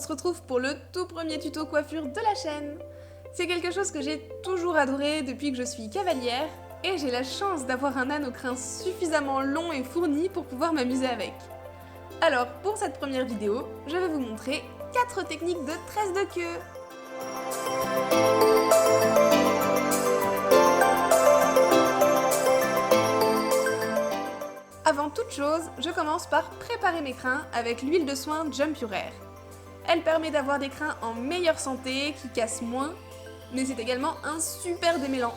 se retrouve pour le tout premier tuto coiffure de la chaîne. C'est quelque chose que j'ai toujours adoré depuis que je suis cavalière et j'ai la chance d'avoir un âne au crin suffisamment long et fourni pour pouvoir m'amuser avec. Alors pour cette première vidéo, je vais vous montrer 4 techniques de tresse de queue. Avant toute chose, je commence par préparer mes crins avec l'huile de soin Jump Your Hair. Elle permet d'avoir des crins en meilleure santé, qui cassent moins, mais c'est également un super démêlant.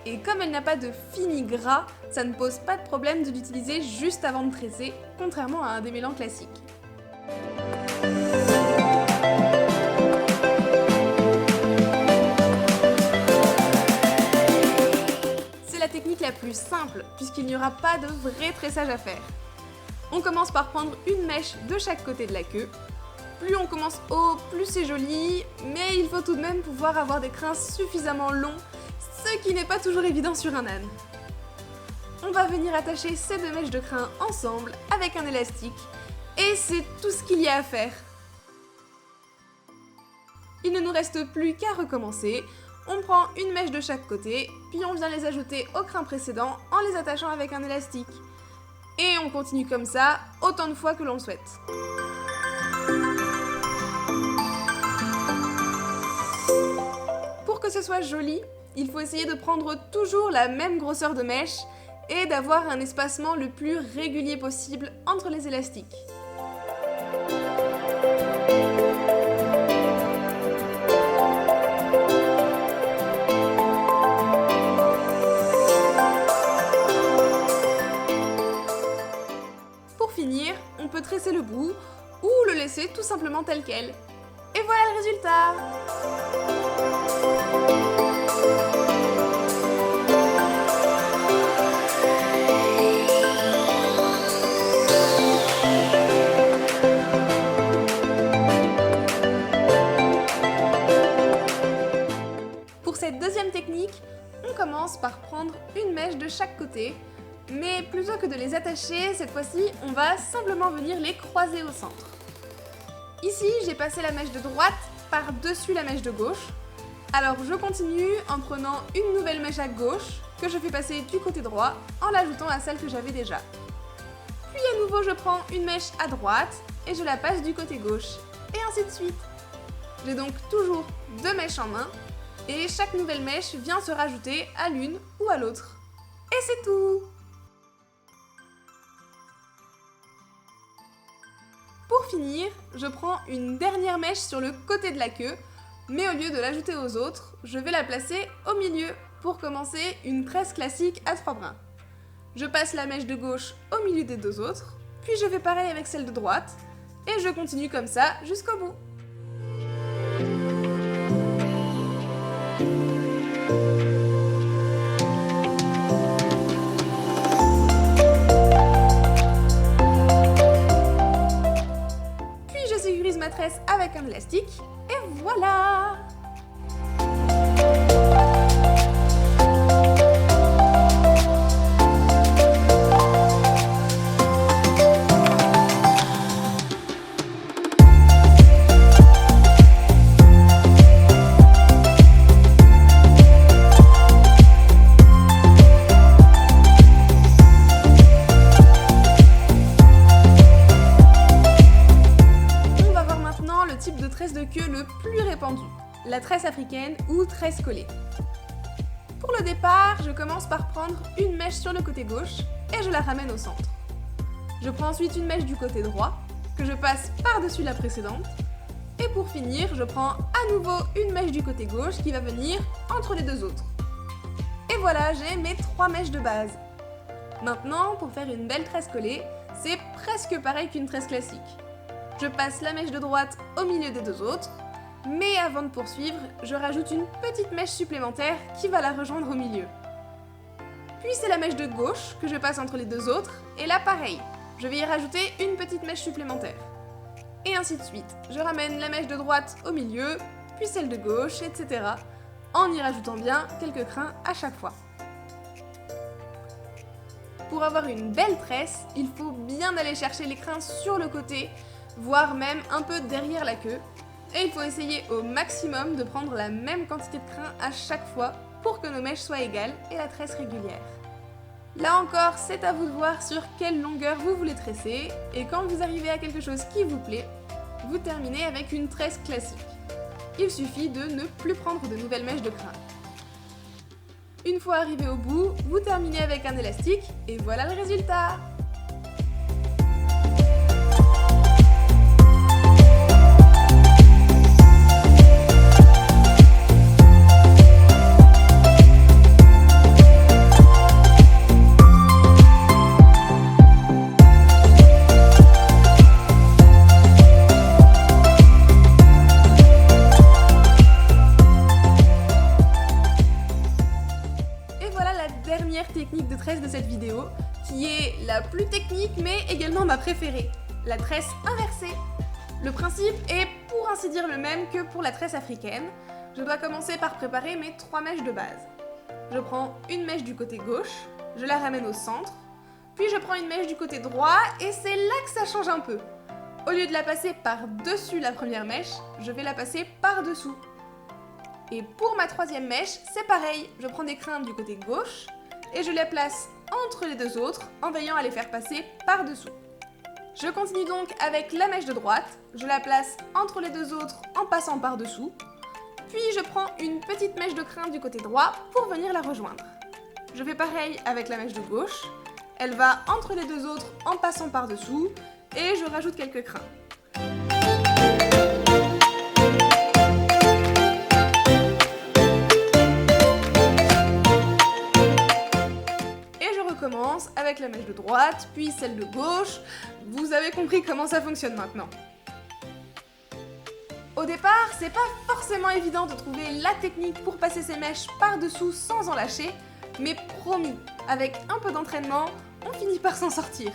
Et comme elle n'a pas de fini gras, ça ne pose pas de problème de l'utiliser juste avant de tresser, contrairement à un démêlant classique. C'est la technique la plus simple, puisqu'il n'y aura pas de vrai tressage à faire. On commence par prendre une mèche de chaque côté de la queue. Plus on commence haut, plus c'est joli, mais il faut tout de même pouvoir avoir des crins suffisamment longs, ce qui n'est pas toujours évident sur un âne. On va venir attacher ces deux mèches de crins ensemble avec un élastique, et c'est tout ce qu'il y a à faire. Il ne nous reste plus qu'à recommencer. On prend une mèche de chaque côté, puis on vient les ajouter au crin précédent en les attachant avec un élastique. Et on continue comme ça autant de fois que l'on le souhaite. Pour que ce soit joli, il faut essayer de prendre toujours la même grosseur de mèche et d'avoir un espacement le plus régulier possible entre les élastiques. Pour finir, on peut tresser le bout ou le laisser tout simplement tel quel. Et voilà le résultat! Pour cette deuxième technique, on commence par prendre une mèche de chaque côté, mais plutôt que de les attacher, cette fois-ci, on va simplement venir les croiser au centre. Ici, j'ai passé la mèche de droite par-dessus la mèche de gauche. Alors je continue en prenant une nouvelle mèche à gauche que je fais passer du côté droit en l'ajoutant à celle que j'avais déjà. Puis à nouveau, je prends une mèche à droite et je la passe du côté gauche, et ainsi de suite. J'ai donc toujours deux mèches en main et chaque nouvelle mèche vient se rajouter à l'une ou à l'autre. Et c'est tout! Pour finir, je prends une dernière mèche sur le côté de la queue, mais au lieu de l'ajouter aux autres, je vais la placer au milieu pour commencer une tresse classique à 3 brins. Je passe la mèche de gauche au milieu des deux autres, puis je fais pareil avec celle de droite, et je continue comme ça jusqu'au bout. Ma tresse avec un élastique, et voilà! Type de tresse de queue le plus répandu, la tresse africaine ou tresse collée. Pour le départ, je commence par prendre une mèche sur le côté gauche et je la ramène au centre. Je prends ensuite une mèche du côté droit que je passe par-dessus la précédente et pour finir, je prends à nouveau une mèche du côté gauche qui va venir entre les deux autres. Et voilà, j'ai mes 3 mèches de base. Maintenant, pour faire une belle tresse collée, c'est presque pareil qu'une tresse classique. Je passe la mèche de droite au milieu des deux autres, mais avant de poursuivre, je rajoute une petite mèche supplémentaire qui va la rejoindre au milieu. Puis c'est la mèche de gauche que je passe entre les deux autres, et là pareil, je vais y rajouter une petite mèche supplémentaire. Et ainsi de suite, je ramène la mèche de droite au milieu, puis celle de gauche, etc. en y rajoutant bien quelques crins à chaque fois. Pour avoir une belle tresse, il faut bien aller chercher les crins sur le côté, voire même un peu derrière la queue. Et il faut essayer au maximum de prendre la même quantité de crin à chaque fois pour que nos mèches soient égales et la tresse régulière. Là encore, c'est à vous de voir sur quelle longueur vous voulez tresser, et quand vous arrivez à quelque chose qui vous plaît, vous terminez avec une tresse classique. Il suffit de ne plus prendre de nouvelles mèches de crin. Une fois arrivé au bout, vous terminez avec un élastique, et voilà le résultat! Dernière technique de tresse de cette vidéo, qui est la plus technique mais également ma préférée, la tresse inversée. Le principe est pour ainsi dire le même que pour la tresse africaine. Je dois commencer par préparer mes 3 mèches de base. Je prends une mèche du côté gauche, je la ramène au centre, puis je prends une mèche du côté droit et c'est là que ça change un peu. Au lieu de la passer par-dessus la première mèche, je vais la passer par-dessous. Et pour ma 3e mèche, c'est pareil, je prends des crins du côté gauche et je les place entre les 2 autres en veillant à les faire passer par-dessous. Je continue donc avec la mèche de droite, je la place entre les 2 autres en passant par-dessous, puis je prends une petite mèche de crin du côté droit pour venir la rejoindre. Je fais pareil avec la mèche de gauche, elle va entre les 2 autres en passant par-dessous et je rajoute quelques crins. Commence avec la mèche de droite, puis celle de gauche. Vous avez compris comment ça fonctionne maintenant. Au départ, c'est pas forcément évident de trouver la technique pour passer ces mèches par-dessous sans en lâcher, mais promis, avec un peu d'entraînement, on finit par s'en sortir.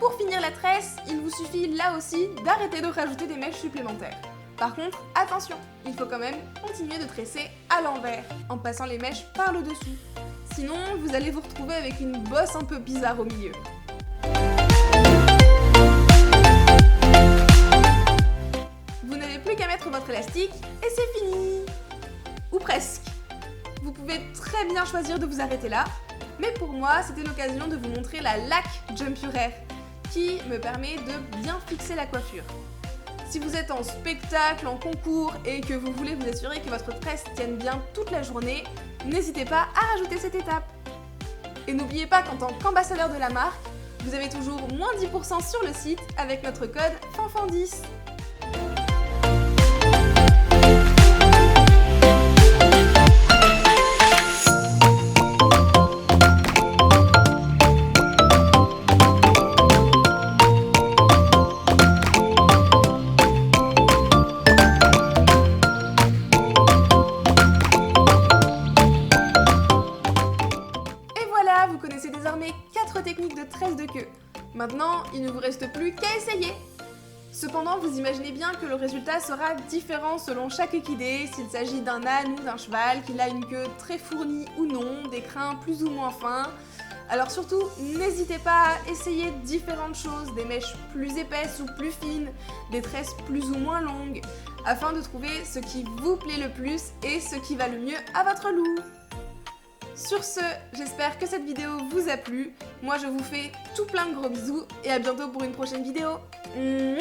Pour finir la tresse, il vous suffit là aussi d'arrêter de rajouter des mèches supplémentaires. Par contre, attention, il faut quand même continuer de tresser à l'envers, en passant les mèches par le dessous. Sinon, vous allez vous retrouver avec une bosse un peu bizarre au milieu. Vous n'avez plus qu'à mettre votre élastique et c'est fini! Ou presque. Vous pouvez très bien choisir de vous arrêter là, mais pour moi, c'était l'occasion de vous montrer la lac Jump Your Hair, qui me permet de bien fixer la coiffure. Si vous êtes en spectacle, en concours et que vous voulez vous assurer que votre tresse tienne bien toute la journée, n'hésitez pas à rajouter cette étape. Et n'oubliez pas qu'en tant qu'ambassadeur de la marque, vous avez toujours moins 10% sur le site avec notre code FANFAN10. Vous connaissez désormais 4 techniques de tresse de queue. Maintenant, il ne vous reste plus qu'à essayer. Cependant, vous imaginez bien que le résultat sera différent selon chaque équidé, s'il s'agit d'un âne ou d'un cheval, qu'il a une queue très fournie ou non, des crins plus ou moins fins. Alors surtout, n'hésitez pas à essayer différentes choses, des mèches plus épaisses ou plus fines, des tresses plus ou moins longues, afin de trouver ce qui vous plaît le plus et ce qui va le mieux à votre loup. Sur ce, j'espère que cette vidéo vous a plu. Moi, je vous fais tout plein de gros bisous et à bientôt pour une prochaine vidéo. Mouah.